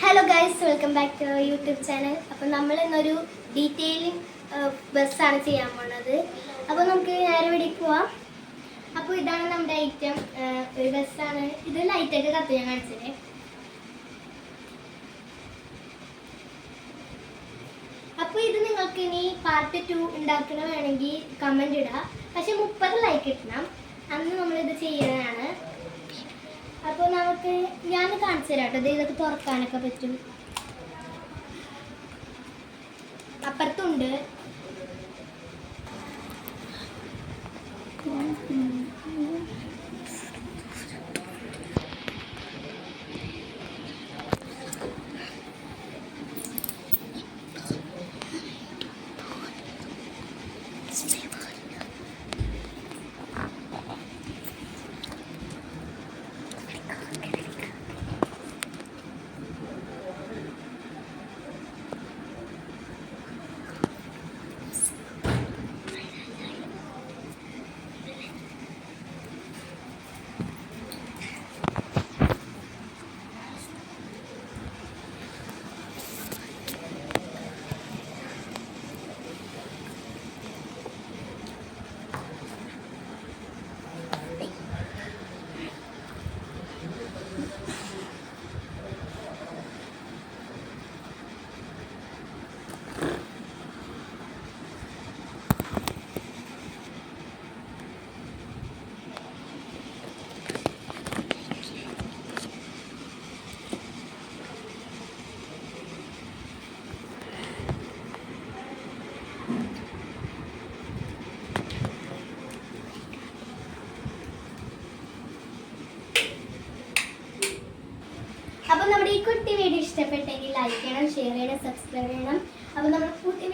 Hello guys, welcome back to YouTube channel. അപ്പോൾ നമ്മൾ ഇന്നൊരു ഡീറ്റെയിലിംഗ് ബസ്സാണ് ചെയ്യാൻ പോണത്. അപ്പോൾ നമുക്ക് നേരെ വീട്ടിലേക്ക് പോവാം. അപ്പോൾ ഇതാണ് നമ്മുടെ ഐറ്റം, ഒരു ബസ്സാണ്. ഇത് ലൈറ്റൊക്കെ കത്ത് ഞാൻ കാണിച്ചത്. അപ്പോൾ ഇത് നിങ്ങൾക്ക് ഇനി പാർട്ട് 2 ഉണ്ടാക്കണ വേണമെങ്കിൽ കമൻറ്റ് ഇടുക. പക്ഷെ 30 ലൈക്ക് കിട്ടണം, അന്ന് നമ്മളിത് ചെയ്യുന്നതാണ്. അപ്പോൾ നമുക്ക് ഞാൻ കാണിച്ചു തരാം കേട്ടോ. ഇതൊക്കെ തുറക്കാനൊക്കെ പറ്റും. അപ്പുറത്തുണ്ട്. അപ്പോൾ നമ്മുടെ ഈ കുട്ടി വീഡിയോ ഇഷ്ടപ്പെട്ടെങ്കിൽ ലൈക്ക് ചെയ്യണം, ഷെയർ ചെയ്യണം, സബ്സ്ക്രൈബ് ചെയ്യണം. അപ്പോൾ നമ്മുടെ പുതിയ